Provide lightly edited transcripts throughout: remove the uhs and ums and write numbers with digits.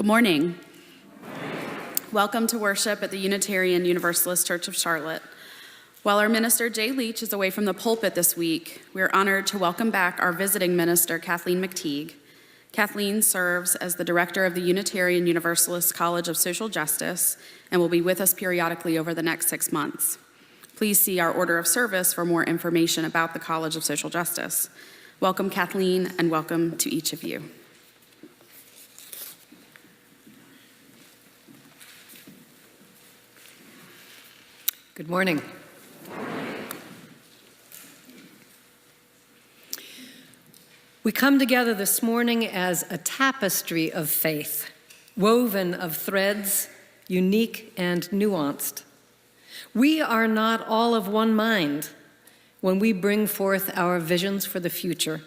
Good morning. Welcome to worship at the Unitarian Universalist Church of Charlotte. While our minister, Jay Leach, is away from the pulpit this week, we are honored to welcome back our visiting minister, Kathleen McTigue. Kathleen serves as the director of the Unitarian Universalist College of Social Justice and will be with us periodically over the next 6 months. Please see our order of service for more information about the College of Social Justice. Welcome, Kathleen, and welcome to each of you. Good morning. We come together this morning as a tapestry of faith, woven of threads, unique and nuanced. We are not all of one mind when we bring forth our visions for the future.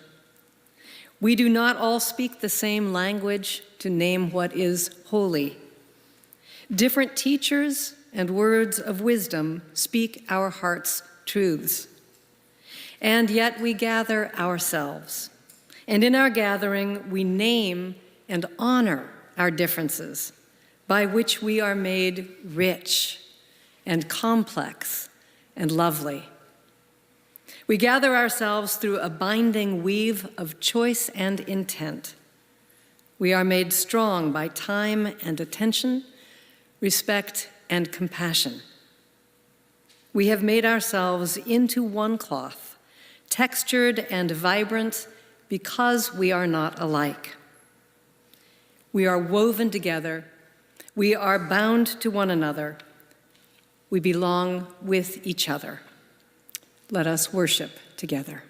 We do not all speak the same language to name what is holy. Different teachers and words of wisdom speak our heart's truths. And yet we gather ourselves. And in our gathering, we name and honor our differences, by which we are made rich and complex and lovely. We gather ourselves through a binding weave of choice and intent. We are made strong by time and attention, respect and compassion. We have made ourselves into one cloth, textured and vibrant because we are not alike. We are woven together. We are bound to one another. We belong with each other. Let us worship together.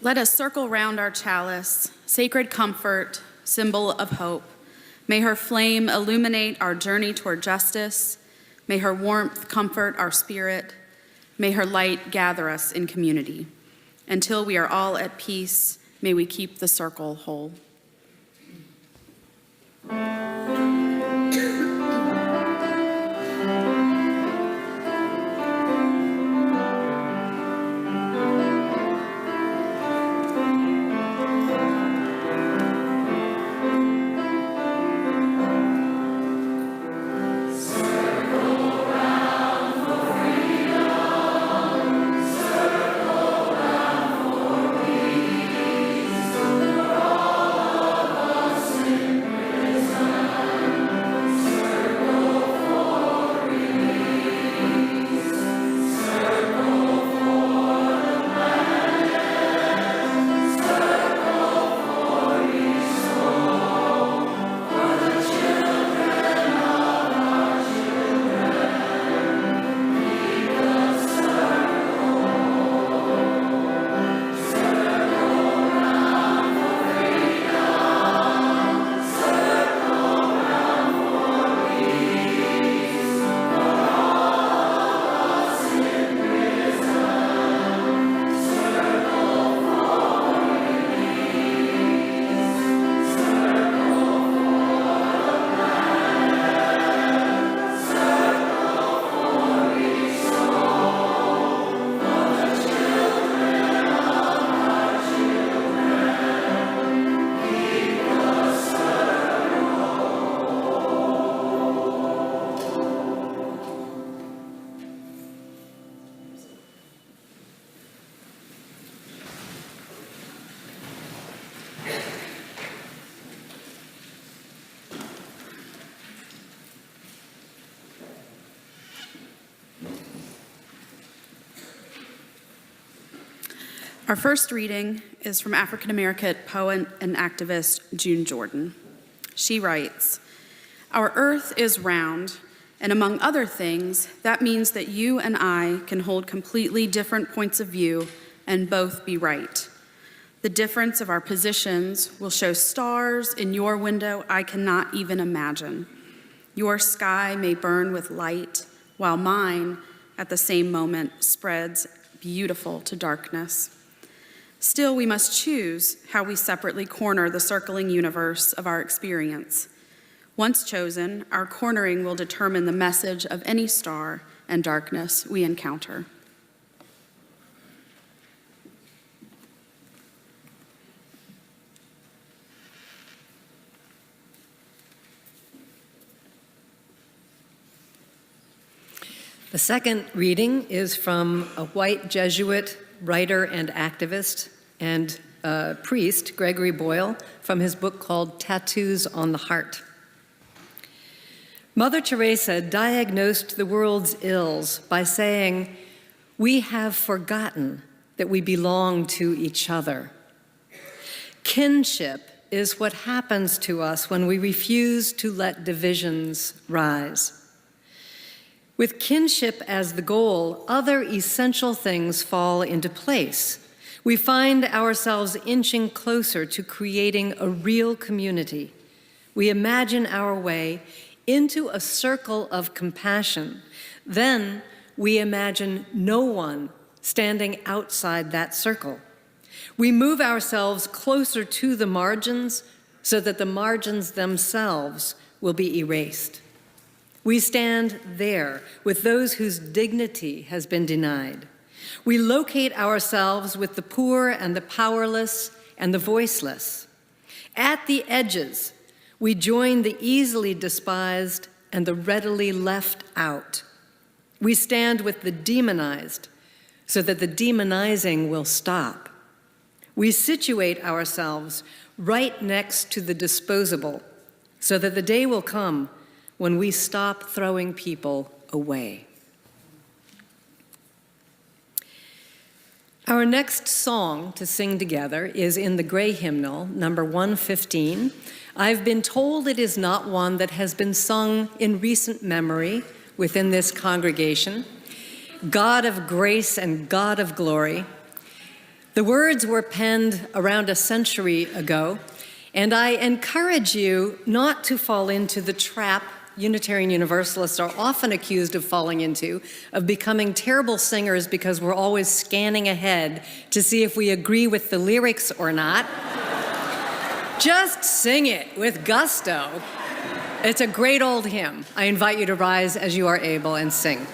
Let us circle round our chalice, sacred comfort, symbol of hope. May her flame illuminate our journey toward justice. May her warmth comfort our spirit. May her light gather us in community. Until we are all at peace, may we keep the circle whole. Our first reading is from African-American poet and activist June Jordan. She writes, "Our earth is round, and among other things, that means that you and I can hold completely different points of view and both be right. The difference of our positions will show stars in your window I cannot even imagine. Your sky may burn with light, while mine, at the same moment, spreads beautiful to darkness. Still, we must choose how we separately corner the circling universe of our experience. Once chosen, our cornering will determine the message of any star and darkness we encounter." The second reading is from a white Jesuit writer and activist and priest, Gregory Boyle, from his book called Tattoos on the Heart. Mother Teresa diagnosed the world's ills by saying, "We have forgotten that we belong to each other." Kinship is what happens to us when we refuse to let divisions rise. With kinship as the goal, other essential things fall into place. We find ourselves inching closer to creating a real community. We imagine our way into a circle of compassion. Then we imagine no one standing outside that circle. We move ourselves closer to the margins so that the margins themselves will be erased. We stand there with those whose dignity has been denied. We locate ourselves with the poor and the powerless and the voiceless. At the edges, we join the easily despised and the readily left out. We stand with the demonized so that the demonizing will stop. We situate ourselves right next to the disposable so that the day will come when we stop throwing people away. Our next song to sing together is in the Gray Hymnal, number 115. I've been told it is not one that has been sung in recent memory within this congregation. God of grace and God of glory. The words were penned around a century ago, and I encourage you not to fall into the trap Unitarian Universalists are often accused of falling into, of becoming terrible singers because we're always scanning ahead to see if we agree with the lyrics or not. Just sing it with gusto. It's a great old hymn. I invite you to rise as you are able and sing.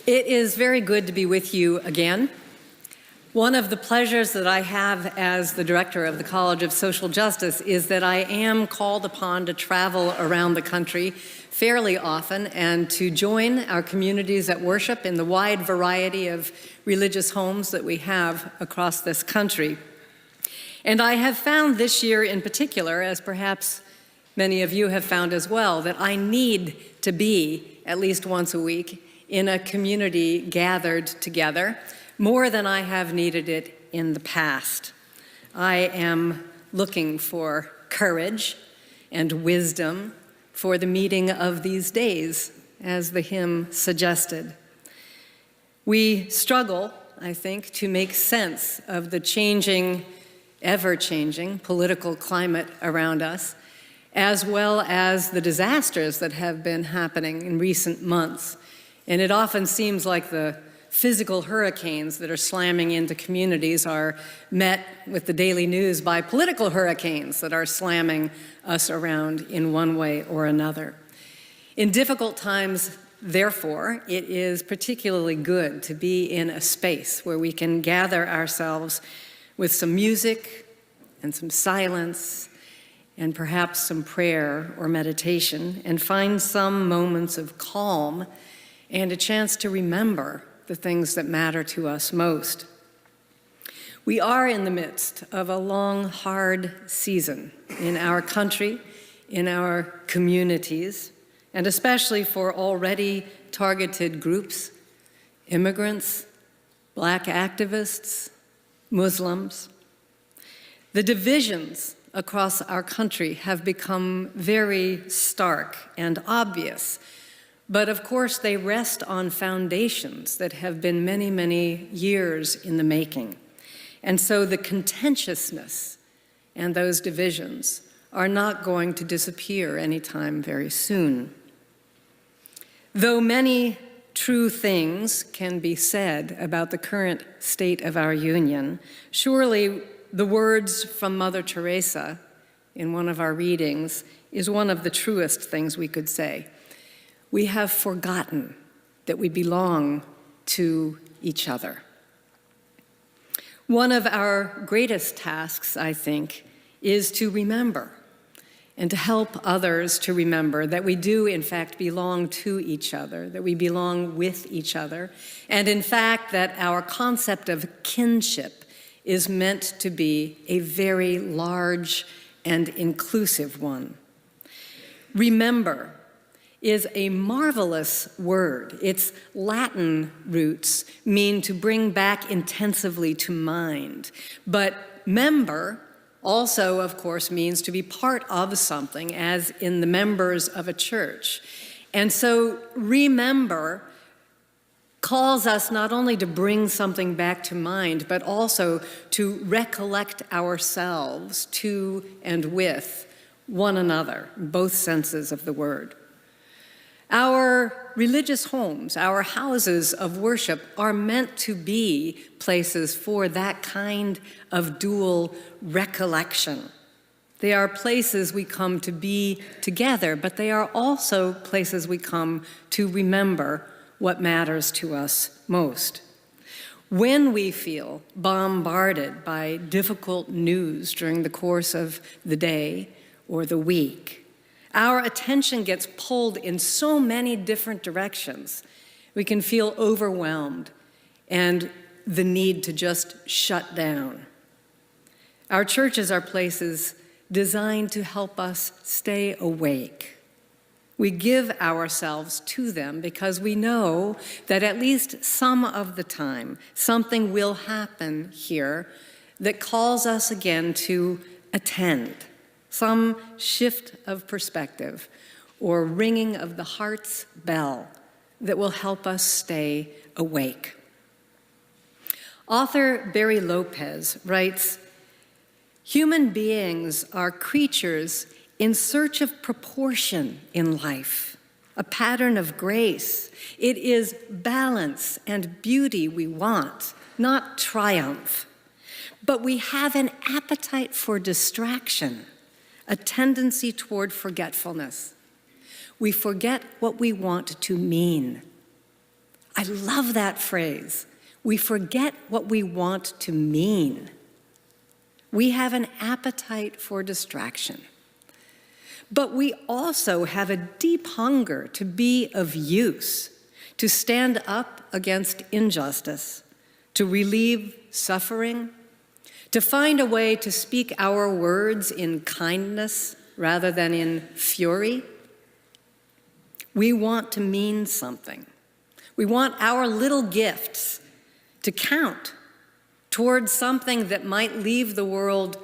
It is very good to be with you again. One of the pleasures that I have as the director of the College of Social Justice is that I am called upon to travel around the country fairly often and to join our communities at worship in the wide variety of religious homes that we have across this country. And I have found this year in particular, as perhaps many of you have found as well, that I need to be at least once a week in a community gathered together, more than I have needed it in the past. I am looking for courage and wisdom for the meeting of these days, as the hymn suggested. We struggle, I think, to make sense of the changing, ever-changing political climate around us, as well as the disasters that have been happening in recent months. And it often seems like the physical hurricanes that are slamming into communities are met with the daily news by political hurricanes that are slamming us around in one way or another. In difficult times, therefore, it is particularly good to be in a space where we can gather ourselves with some music and some silence and perhaps some prayer or meditation and find some moments of calm and a chance to remember the things that matter to us most. We are in the midst of a long, hard season in our country, in our communities, and especially for already targeted groups, immigrants, Black activists, Muslims. The divisions across our country have become very stark and obvious. But of course, they rest on foundations that have been many, many years in the making. And so the contentiousness and those divisions are not going to disappear anytime very soon. Though many true things can be said about the current state of our union, surely the words from Mother Teresa in one of our readings is one of the truest things we could say. We have forgotten that we belong to each other. One of our greatest tasks, I think, is to remember and to help others to remember that we do, in fact, belong to each other, that we belong with each other, and in fact, that our concept of kinship is meant to be a very large and inclusive one. Remember is a marvelous word. Its Latin roots mean to bring back intensively to mind. But member also, of course, means to be part of something, as in the members of a church. And so remember calls us not only to bring something back to mind, but also to recollect ourselves to and with one another, both senses of the word. Our religious homes, our houses of worship, are meant to be places for that kind of dual recollection. They are places we come to be together, but they are also places we come to remember what matters to us most. When we feel bombarded by difficult news during the course of the day or the week, our attention gets pulled in so many different directions. We can feel overwhelmed and the need to just shut down. Our churches are places designed to help us stay awake. We give ourselves to them because we know that at least some of the time, something will happen here that calls us again to attend. Some shift of perspective or ringing of the heart's bell that will help us stay awake. Author Barry Lopez writes, "Human beings are creatures in search of proportion in life, a pattern of grace. It is balance and beauty we want, not triumph. But we have an appetite for distraction, a tendency toward forgetfulness. We forget what we want to mean. I love that phrase. We forget what we want to mean. We have an appetite for distraction. But we also have a deep hunger to be of use, to stand up against injustice, to relieve suffering, to find a way to speak our words in kindness rather than in fury. We want to mean something. We want our little gifts to count towards something that might leave the world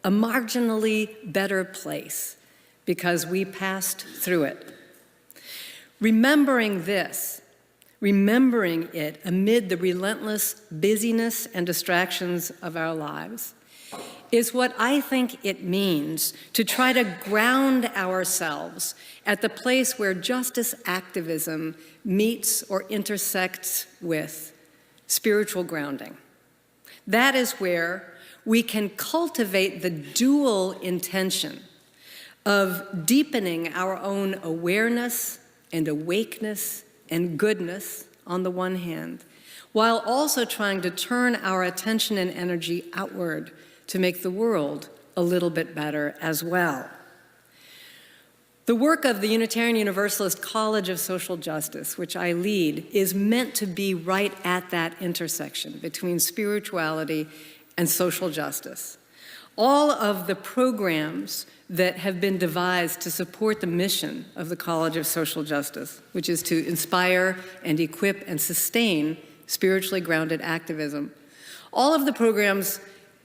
a marginally better place because we passed through it. Remembering this, remembering it amid the relentless busyness and distractions of our lives, is what I think it means to try to ground ourselves at the place where justice activism meets or intersects with spiritual grounding. That is where we can cultivate the dual intention of deepening our own awareness and awakeness and goodness on the one hand, while also trying to turn our attention and energy outward to make the world a little bit better as well. The work of the Unitarian Universalist College of Social Justice, which I lead, is meant to be right at that intersection between spirituality and social justice. All of the programs that have been devised to support the mission of the College of Social Justice, which is to inspire and equip and sustain spiritually grounded activism, all of the programs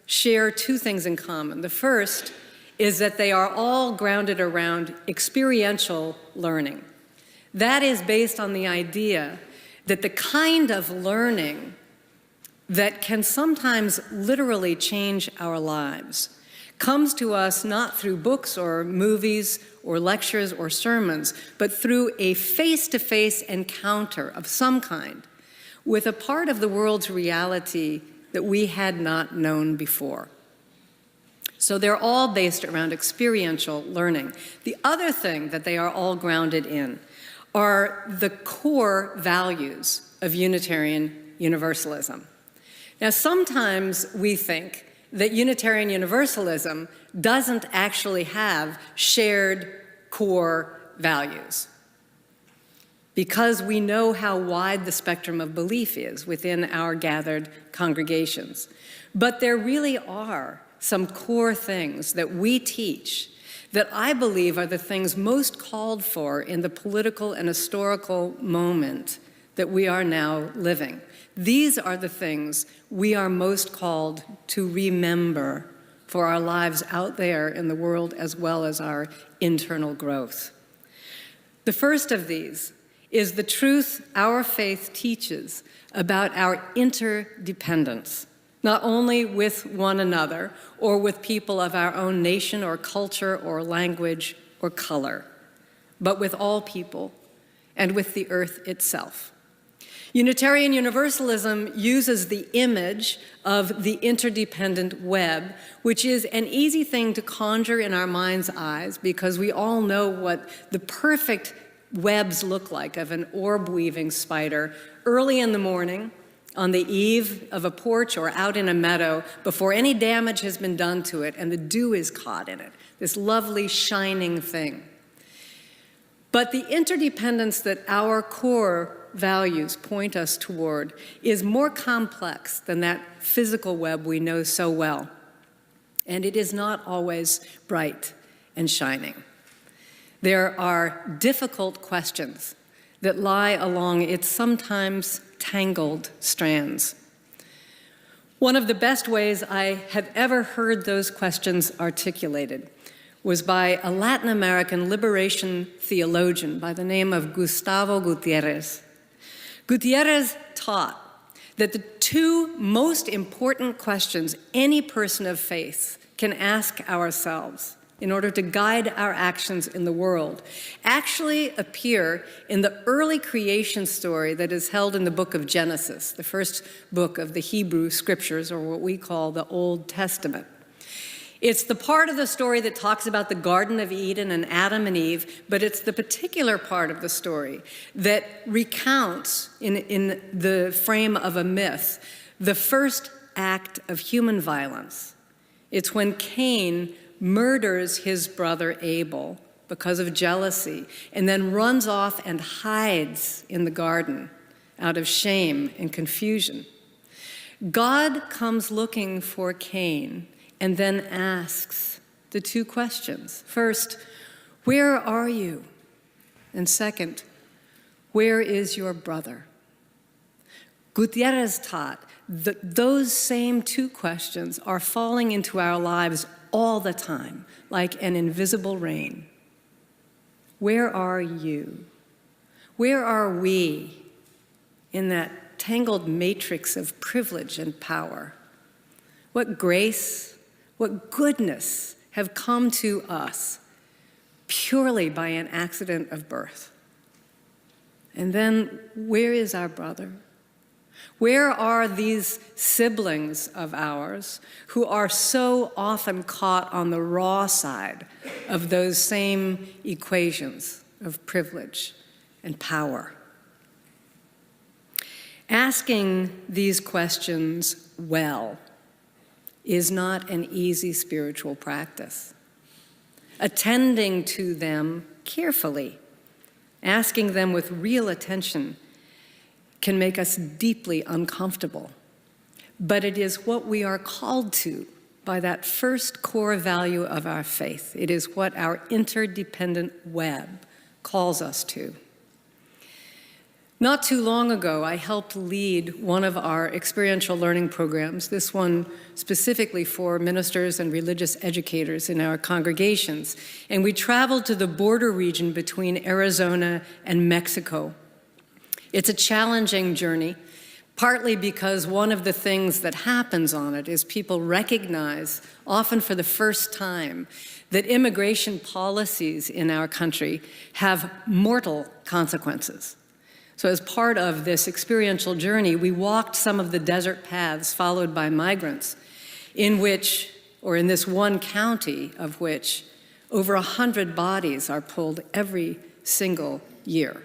share two things in common. The first is that they are all grounded around experiential learning. That is based on the idea that the kind of learning that can sometimes literally change our lives comes to us not through books or movies or lectures or sermons, but through a face-to-face encounter of some kind with a part of the world's reality that we had not known before. So they're all based around experiential learning. The other thing that they are all grounded in are the core values of Unitarian Universalism. Now, sometimes we think that Unitarian Universalism doesn't actually have shared core values, because we know how wide the spectrum of belief is within our gathered congregations. But there really are some core things that we teach that I believe are the things most called for in the political and historical moment that we are now living. These are the things we are most called to remember for our lives out there in the world as well as our internal growth. The first of these is the truth our faith teaches about our interdependence, not only with one another or with people of our own nation or culture or language or color, but with all people and with the earth itself. Unitarian Universalism uses the image of the interdependent web, which is an easy thing to conjure in our mind's eyes because we all know what the perfect webs look like of an orb-weaving spider early in the morning, on the eve of a porch or out in a meadow before any damage has been done to it and the dew is caught in it, this lovely shining thing. But the interdependence that our core values point us toward is more complex than that physical web we know so well. And it is not always bright and shining. There are difficult questions that lie along its sometimes tangled strands. One of the best ways I have ever heard those questions articulated was by a Latin American liberation theologian by the name of Gustavo Gutierrez. Gutierrez taught that the two most important questions any person of faith can ask ourselves in order to guide our actions in the world actually appear in the early creation story that is held in the book of Genesis, the first book of the Hebrew scriptures, or what we call the Old Testament. It's the part of the story that talks about the Garden of Eden and Adam and Eve, but it's the particular part of the story that recounts, in the frame of a myth, the first act of human violence. It's when Cain murders his brother Abel because of jealousy, and then runs off and hides in the garden out of shame and confusion. God comes looking for Cain and then asks the two questions. First, where are you? And second, where is your brother? Gutierrez taught that those same two questions are falling into our lives all the time, like an invisible rain. Where are you? Where are we in that tangled matrix of privilege and power? What grace, what goodness have come to us purely by an accident of birth? And then, where is our brother? Where are these siblings of ours who are so often caught on the raw side of those same equations of privilege and power? Asking these questions well is not an easy spiritual practice. Attending to them carefully, asking them with real attention, can make us deeply uncomfortable. But it is what we are called to by that first core value of our faith. It is what our interdependent web calls us to. Not too long ago, I helped lead one of our experiential learning programs, this one specifically for ministers and religious educators in our congregations. And we traveled to the border region between Arizona and Mexico. It's a challenging journey, partly because one of the things that happens on it is people recognize, often for the first time, that immigration policies in our country have mortal consequences. So as part of this experiential journey, we walked some of the desert paths followed by migrants, in this one county of which over 100 bodies are pulled every single year.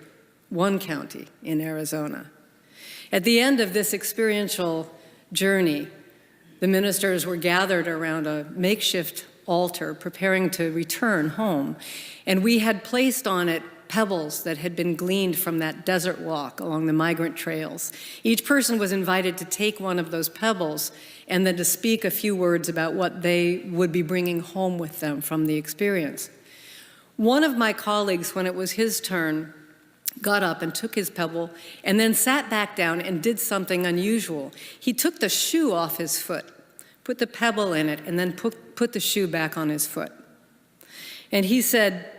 One county in Arizona. At the end of this experiential journey, the ministers were gathered around a makeshift altar preparing to return home, and we had placed on it pebbles that had been gleaned from that desert walk along the migrant trails. Each person was invited to take one of those pebbles and then to speak a few words about what they would be bringing home with them from the experience. One of my colleagues, when it was his turn, got up and took his pebble and then sat back down and did something unusual. He took the shoe off his foot, put the pebble in it, and then put the shoe back on his foot. And he said,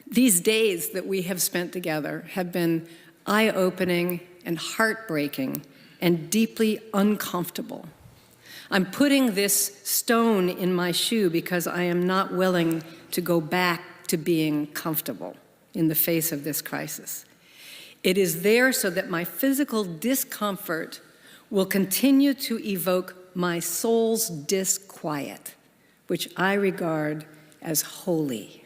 these days that we have spent together have been eye-opening and heartbreaking and deeply uncomfortable. I'm putting this stone in my shoe because I am not willing to go back to being comfortable in the face of this crisis. It is there so that my physical discomfort will continue to evoke my soul's disquiet, which I regard as holy.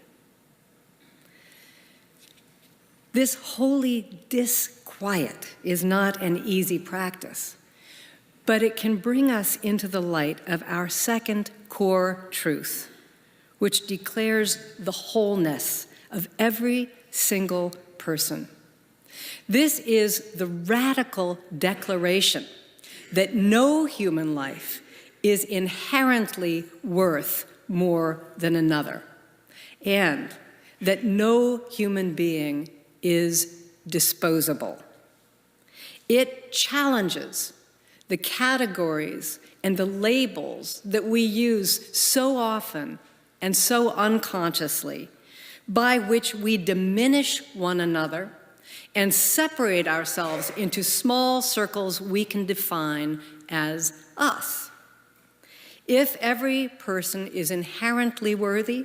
This holy disquiet is not an easy practice, but it can bring us into the light of our second core truth, which declares the wholeness of every single person. This is the radical declaration that no human life is inherently worth more than another, and that no human being is disposable. It challenges the categories and the labels that we use so often and so unconsciously, by which we diminish one another and separate ourselves into small circles we can define as us. If every person is inherently worthy,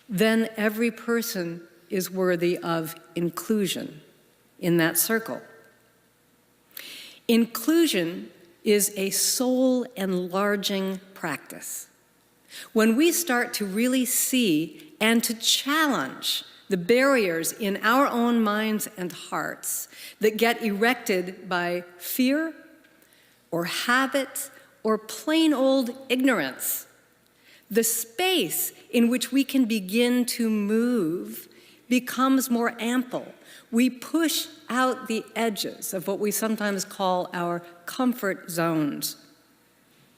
then every person is worthy of inclusion in that circle. Inclusion is a soul-enlarging practice. When we start to really see and to challenge the barriers in our own minds and hearts that get erected by fear or habit or plain old ignorance, the space in which we can begin to move becomes more ample. We push out the edges of what we sometimes call our comfort zones.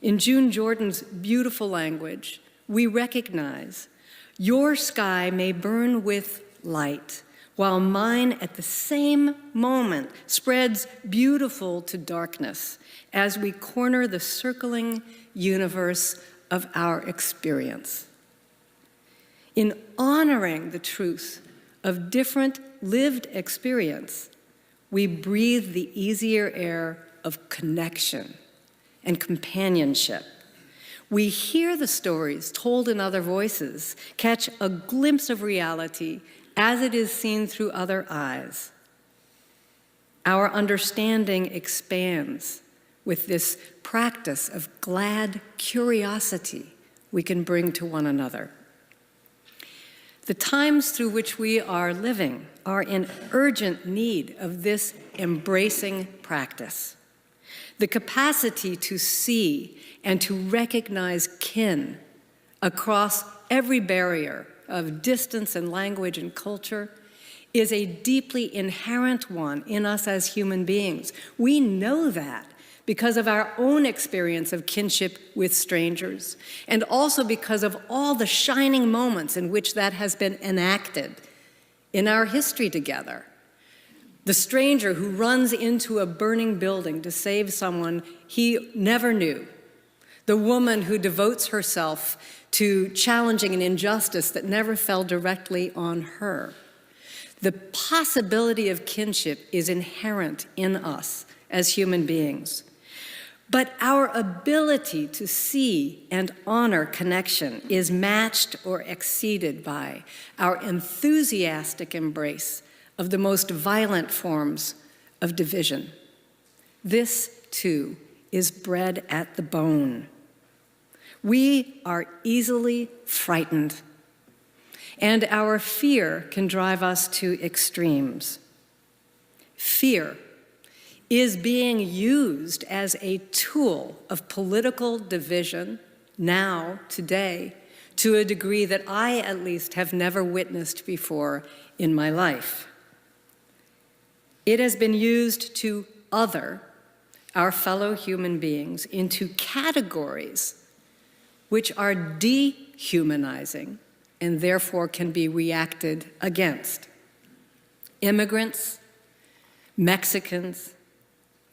In June Jordan's beautiful language, we recognize, your sky may burn with light, while mine at the same moment spreads beautiful to darkness as we corner the circling universe of our experience. In honoring the truth of different lived experience, we breathe the easier air of connection and companionship. We hear the stories told in other voices, catch a glimpse of reality as it is seen through other eyes. Our understanding expands with this practice of glad curiosity we can bring to one another. The times through which we are living are in urgent need of this embracing practice. The capacity to see and to recognize kin across every barrier of distance and language and culture is a deeply inherent one in us as human beings. We know that because of our own experience of kinship with strangers, and also because of all the shining moments in which that has been enacted in our history together. The stranger who runs into a burning building to save someone he never knew. The woman who devotes herself to challenging an injustice that never fell directly on her. The possibility of kinship is inherent in us as human beings. But our ability to see and honor connection is matched or exceeded by our enthusiastic embrace of the most violent forms of division. This, too, is bred at the bone. We are easily frightened, and our fear can drive us to extremes. Fear is being used as a tool of political division now, today, to a degree that I, at least, have never witnessed before in my life. It has been used to other our fellow human beings into categories which are dehumanizing and therefore can be reacted against. Immigrants, Mexicans,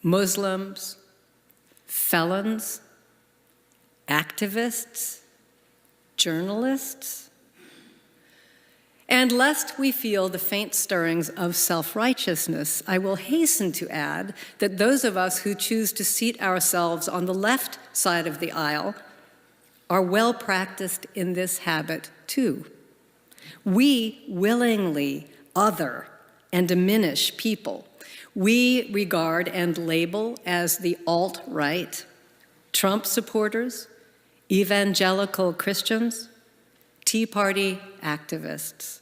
Muslims, felons, activists, journalists. And lest we feel the faint stirrings of self-righteousness, I will hasten to add that those of us who choose to seat ourselves on the left side of the aisle are well practiced in this habit too. We willingly other and diminish people we regard and label as the alt-right, Trump supporters, evangelical Christians, Tea Party activists.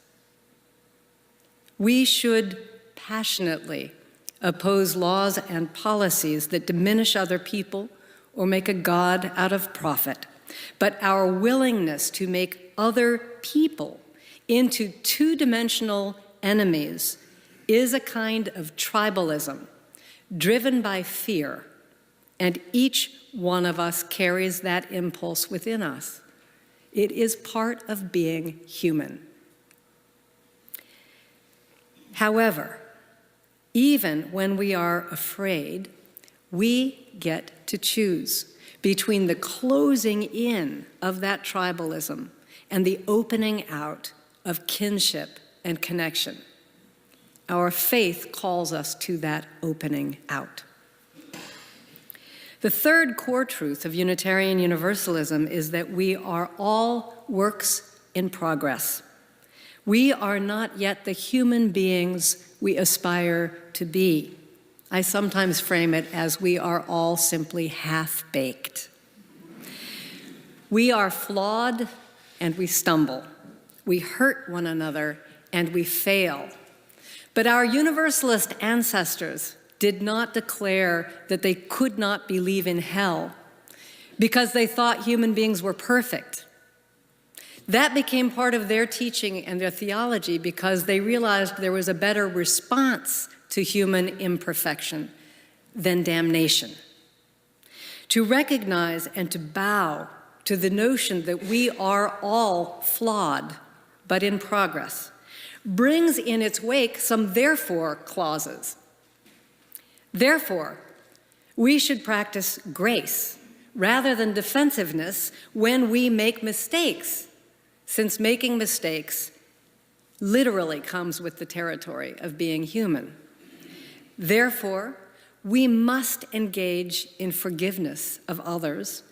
We should passionately oppose laws and policies that diminish other people or make a god out of profit. But our willingness to make other people into two-dimensional enemies is a kind of tribalism driven by fear, and each one of us carries that impulse within us. It is part of being human. However, even when we are afraid, we get to choose between the closing in of that tribalism and the opening out of kinship and connection. Our faith calls us to that opening out. The third core truth of Unitarian Universalism is that we are all works in progress. We are not yet the human beings we aspire to be. I sometimes frame it as we are all simply half-baked. We are flawed and we stumble. We hurt one another and we fail. But our Universalist ancestors did not declare that they could not believe in hell because they thought human beings were perfect. That became part of their teaching and their theology because they realized there was a better response to human imperfection than damnation. To recognize and to bow to the notion that we are all flawed, but in progress, brings in its wake some therefore clauses. Therefore, we should practice grace rather than defensiveness when we make mistakes, since making mistakes literally comes with the territory of being human. Therefore, we must engage in forgiveness of others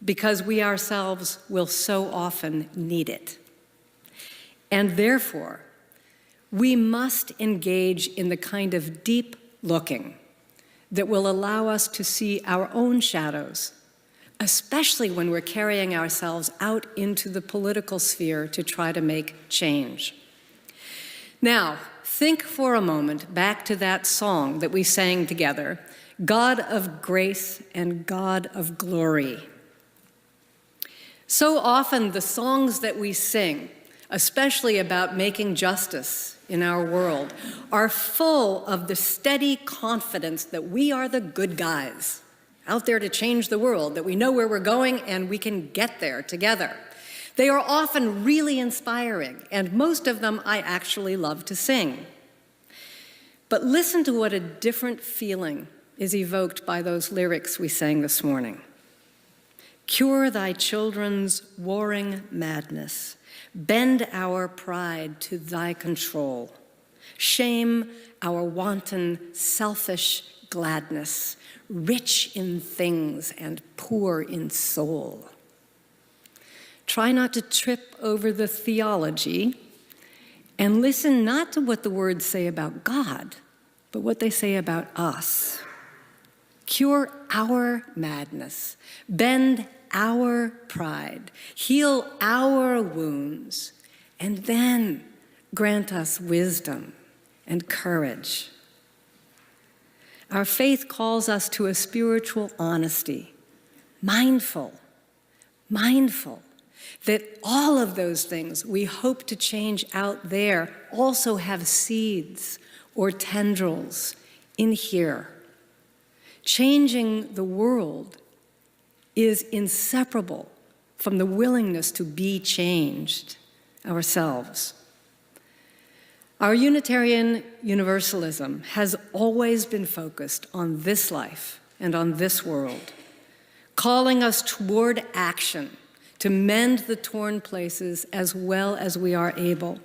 because we ourselves will so often need it. And therefore, we must engage in the kind of deep looking that will allow us to see our own shadows, especially when we're carrying ourselves out into the political sphere to try to make change. Now, think for a moment back to that song that we sang together, God of Grace and God of Glory. So often the songs that we sing, especially about making justice in our world, are full of the steady confidence that we are the good guys out there to change the world, that we know where we're going and we can get there together. They are often really inspiring, and most of them I actually love to sing. But listen to what a different feeling is evoked by those lyrics we sang this morning. Cure thy children's warring madness. Bend our pride to thy control. Shame our wanton, selfish gladness, rich in things and poor in soul. Try not to trip over the theology and listen not to what the words say about God, but what they say about us. Cure our madness. Bend our pride, heal our wounds, and then grant us wisdom and courage. Our faith calls us to a spiritual honesty, mindful that all of those things we hope to change out there also have seeds or tendrils in here. Changing the world is inseparable from the willingness to be changed ourselves. Our Unitarian Universalism has always been focused on this life and on this world, calling us toward action to mend the torn places as well as we are able.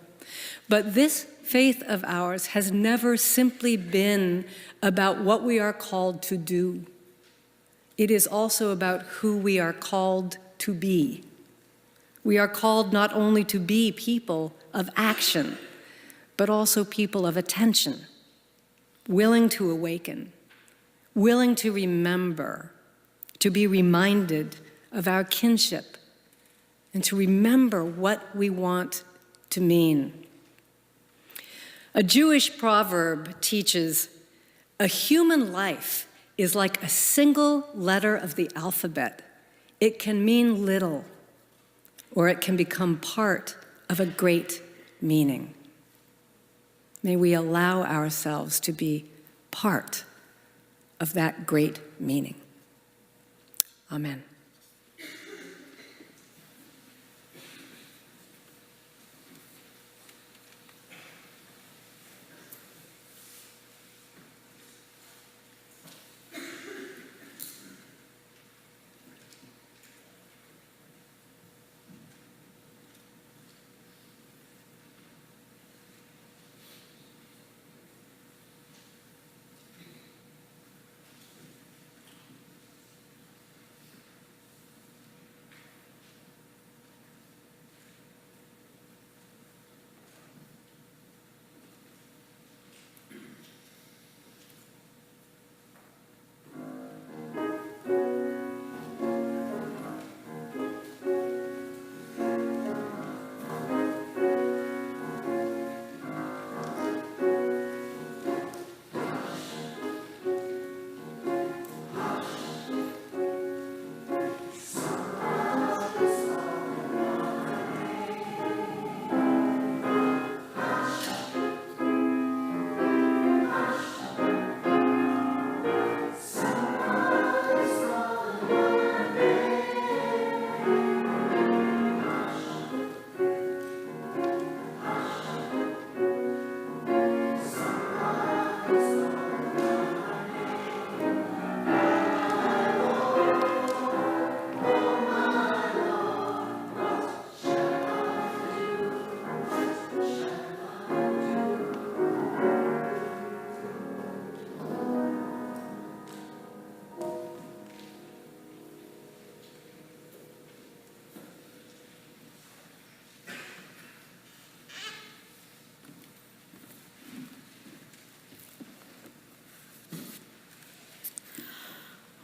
But this faith of ours has never simply been about what we are called to do. It is also about who we are called to be. We are called not only to be people of action, but also people of attention, willing to awaken, willing to remember, to be reminded of our kinship, and to remember what we want to mean. A Jewish proverb teaches, a human life is like a single letter of the alphabet. It can mean little, or it can become part of a great meaning. May we allow ourselves to be part of that great meaning. Amen.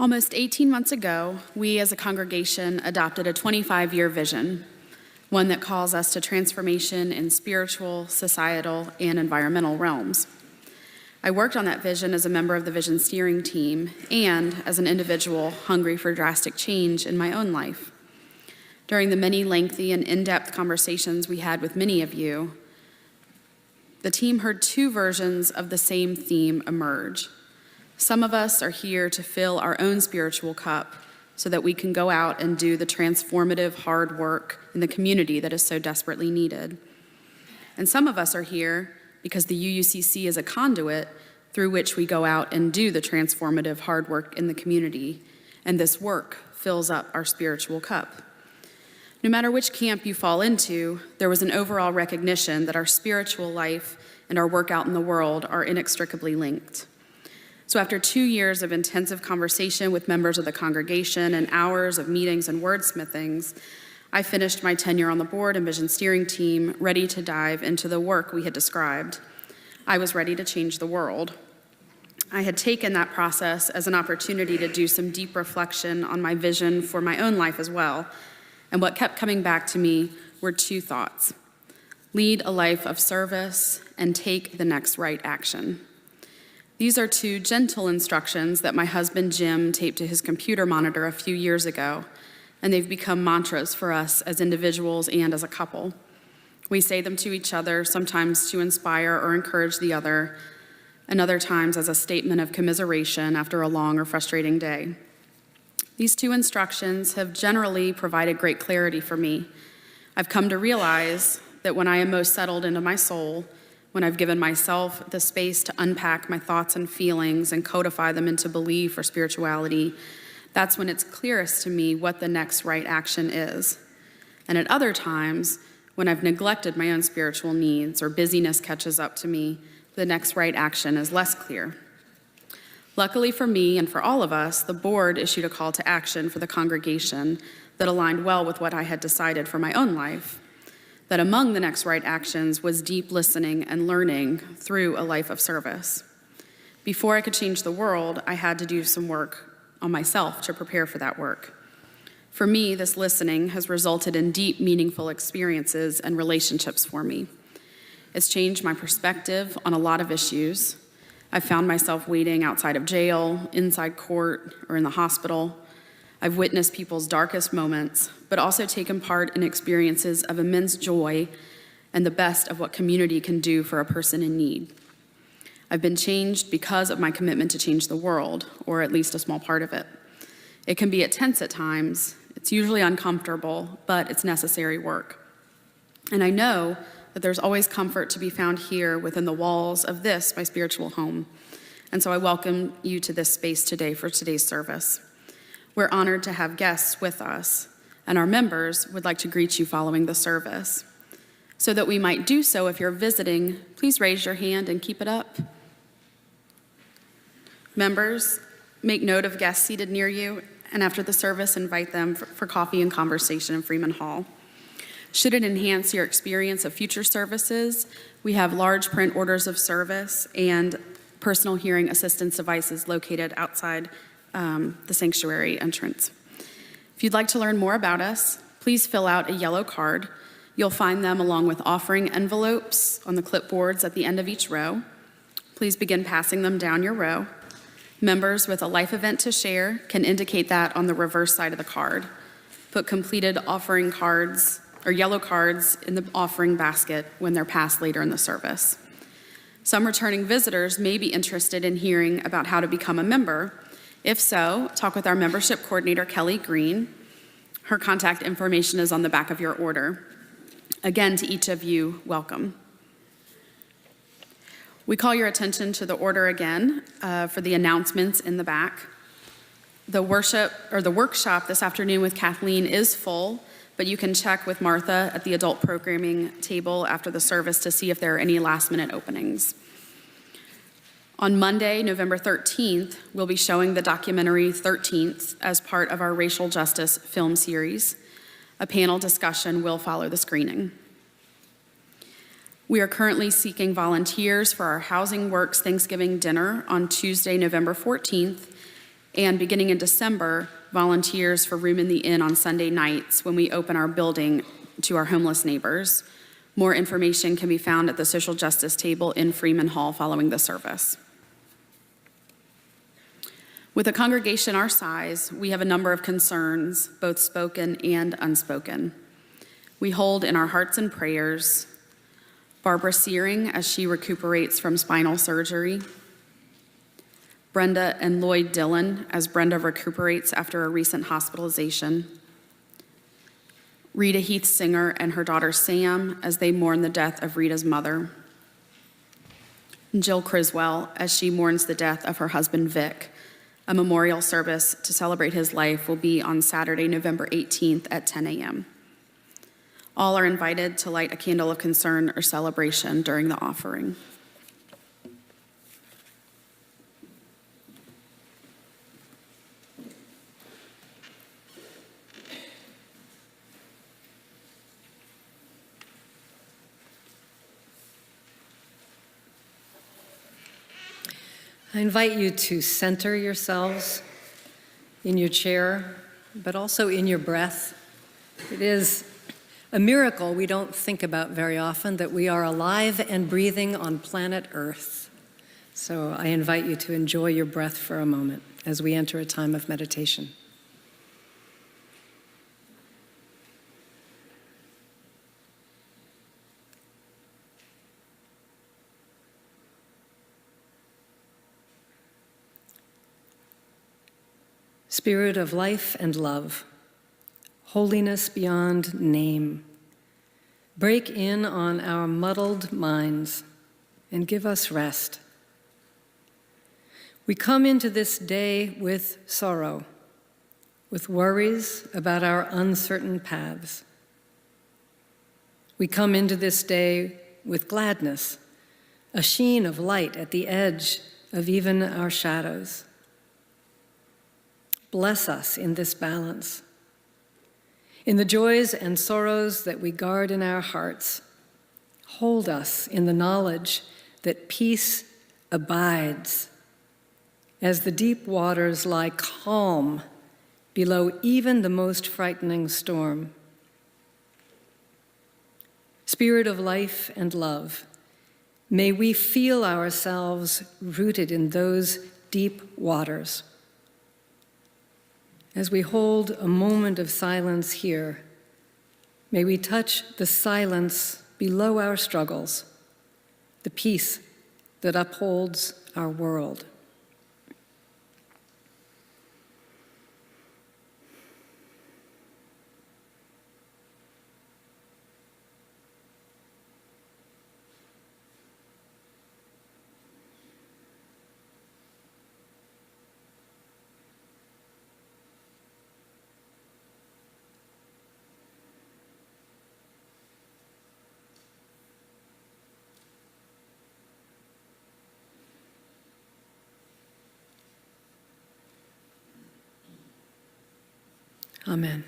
Almost 18 months ago, we as a congregation adopted a 25-year vision, one that calls us to transformation in spiritual, societal, and environmental realms. I worked on that vision as a member of the vision steering team and as an individual hungry for drastic change in my own life. During the many lengthy and in-depth conversations we had with many of you, the team heard two versions of the same theme emerge. Some of us are here to fill our own spiritual cup so that we can go out and do the transformative hard work in the community that is so desperately needed. And some of us are here because the UUCC is a conduit through which we go out and do the transformative hard work in the community, and this work fills up our spiritual cup. No matter which camp you fall into, there was an overall recognition that our spiritual life and our work out in the world are inextricably linked. So after 2 years of intensive conversation with members of the congregation and hours of meetings and wordsmithings, I finished my tenure on the board and vision steering team, ready to dive into the work we had described. I was ready to change the world. I had taken that process as an opportunity to do some deep reflection on my vision for my own life as well. And what kept coming back to me were two thoughts: lead a life of service and take the next right action. These are two gentle instructions that my husband Jim taped to his computer monitor a few years ago, and they've become mantras for us as individuals and as a couple. We say them to each other, sometimes to inspire or encourage the other, and other times as a statement of commiseration after a long or frustrating day. These two instructions have generally provided great clarity for me. I've come to realize that when I am most settled into my soul, when I've given myself the space to unpack my thoughts and feelings and codify them into belief or spirituality, that's when it's clearest to me what the next right action is. And at other times, when I've neglected my own spiritual needs or busyness catches up to me, the next right action is less clear. Luckily for me and for all of us, the board issued a call to action for the congregation that aligned well with what I had decided for my own life, that among the next right actions was deep listening and learning through a life of service. Before I could change the world, I had to do some work on myself to prepare for that work. For me, this listening has resulted in deep, meaningful experiences and relationships for me. It's changed my perspective on a lot of issues. I've found myself waiting outside of jail, inside court, or in the hospital. I've witnessed people's darkest moments, but also taken part in experiences of immense joy and the best of what community can do for a person in need. I've been changed because of my commitment to change the world, or at least a small part of it. It can be tense at times. It's usually uncomfortable, but it's necessary work. And I know that there's always comfort to be found here within the walls of this, my spiritual home. And so I welcome you to this space today for today's service. We're honored to have guests with us, and our members would like to greet you following the service. So that we might do so, if you're visiting, please raise your hand and keep it up. Members, make note of guests seated near you, and after the service, invite them for coffee and conversation in Freeman Hall. Should it enhance your experience of future services, we have large print orders of service and personal hearing assistance devices located outside the sanctuary entrance. If you'd like to learn more about us, please fill out a yellow card. You'll find them along with offering envelopes on the clipboards at the end of each row. Please begin passing them down your row. Members with a life event to share can indicate that on the reverse side of the card. Put completed offering cards or yellow cards in the offering basket when they're passed later in the service. Some returning visitors may be interested in hearing about how to become a member. If so, talk with our membership coordinator, Kelly Green. Her contact information is on the back of your order. Again, to each of you, welcome. We call your attention to the order again for the announcements in the back. The workshop this afternoon with Kathleen is full, but you can check with Martha at the adult programming table after the service to see if there are any last-minute openings. On Monday, November 13th, we'll be showing the documentary 13th as part of our racial justice film series. A panel discussion will follow the screening. We are currently seeking volunteers for our Housing Works Thanksgiving dinner on Tuesday, November 14th, And beginning in December, volunteers for Room in the Inn on Sunday nights when we open our building to our homeless neighbors. More information can be found at the social justice table in Freeman Hall following the service. With a congregation our size, we have a number of concerns, both spoken and unspoken. We hold in our hearts and prayers Barbara Searing as she recuperates from spinal surgery, Brenda and Lloyd Dillon as Brenda recuperates after a recent hospitalization, Rita Heath Singer and her daughter Sam as they mourn the death of Rita's mother, Jill Criswell as she mourns the death of her husband Vic. A memorial service to celebrate his life will be on Saturday, November 18th at 10 a.m. All are invited to light a candle of concern or celebration during the offering. I invite you to center yourselves in your chair, but also in your breath. It is a miracle we don't think about very often that we are alive and breathing on planet Earth. So I invite you to enjoy your breath for a moment as we enter a time of meditation. Spirit of life and love, holiness beyond name, break in on our muddled minds and give us rest. We come into this day with sorrow, with worries about our uncertain paths. We come into this day with gladness, a sheen of light at the edge of even our shadows. Bless us in this balance. In the joys and sorrows that we guard in our hearts, hold us in the knowledge that peace abides as the deep waters lie calm below even the most frightening storm. Spirit of life and love, may we feel ourselves rooted in those deep waters. As we hold a moment of silence here, may we touch the silence below our struggles, the peace that upholds our world. Amen.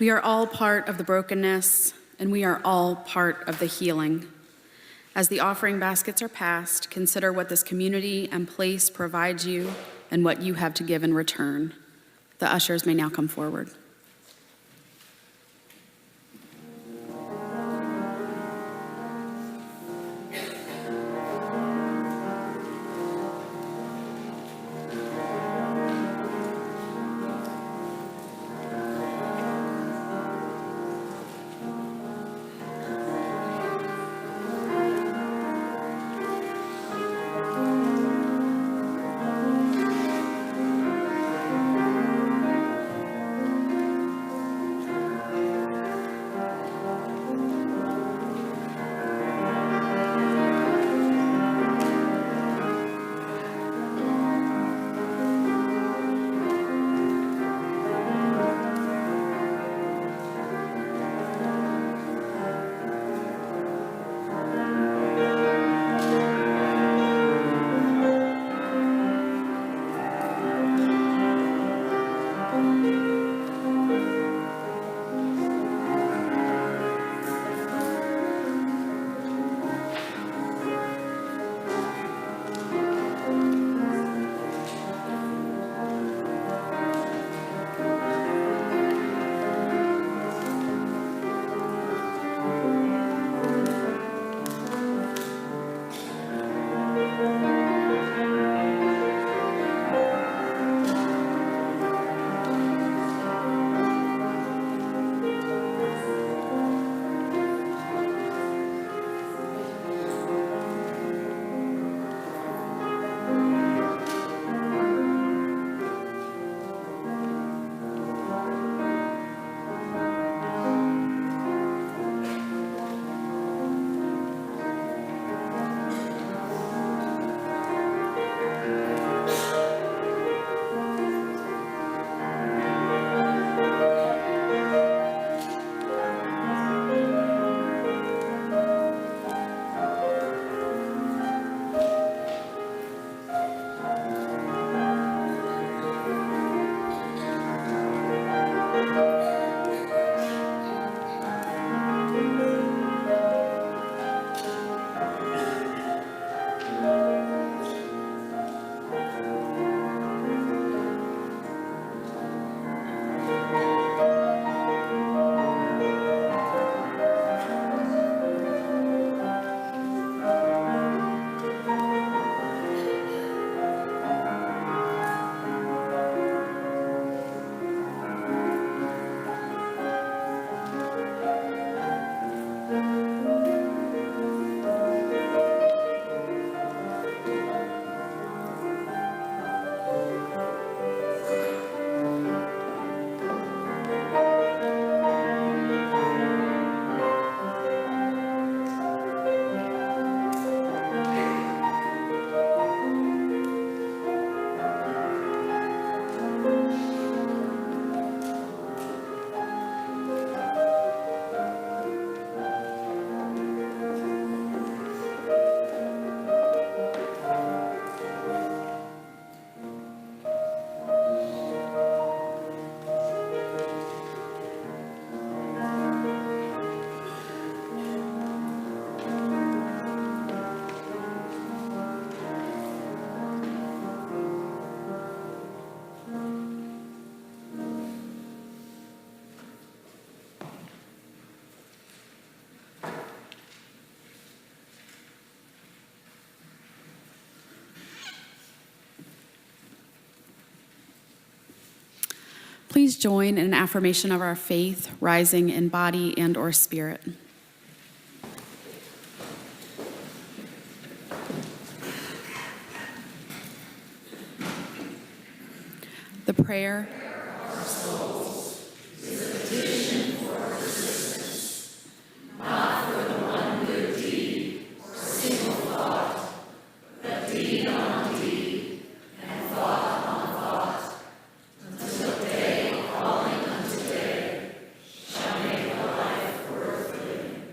We are all part of the brokenness, and we are all part of the healing. As the offering baskets are passed, consider what this community and place provides you and what you have to give in return. The ushers may now come forward. Please join in an affirmation of our faith, rising in body and or spirit. The prayer. Our souls is a petition for persistence, not for the one good deed or single thought, but deed on deed and thought on thought, until day calling unto day shall make a life worth living.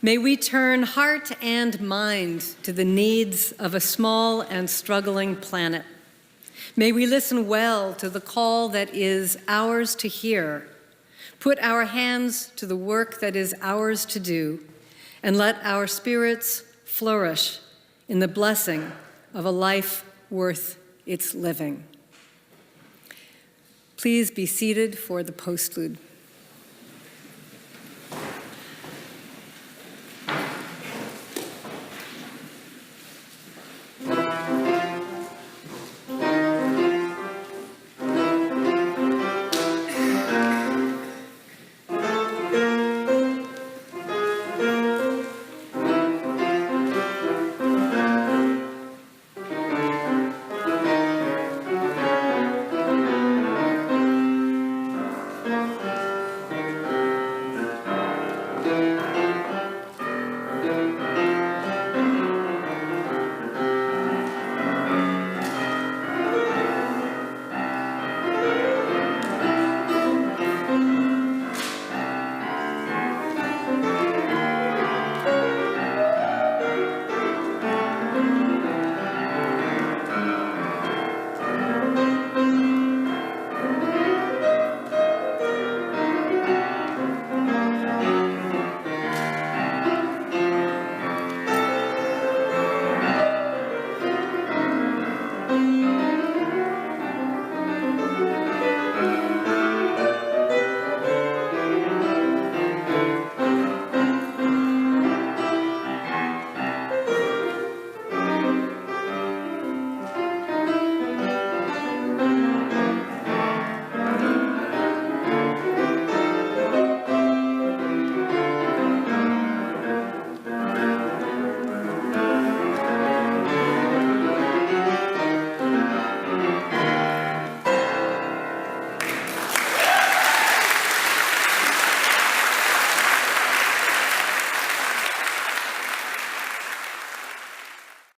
May we turn heart and mind to the needs of a small and struggling planet. May we listen well to the call that is ours to hear, put our hands to the work that is ours to do, and let our spirits flourish in the blessing of a life worth its living. Please be seated for the postlude.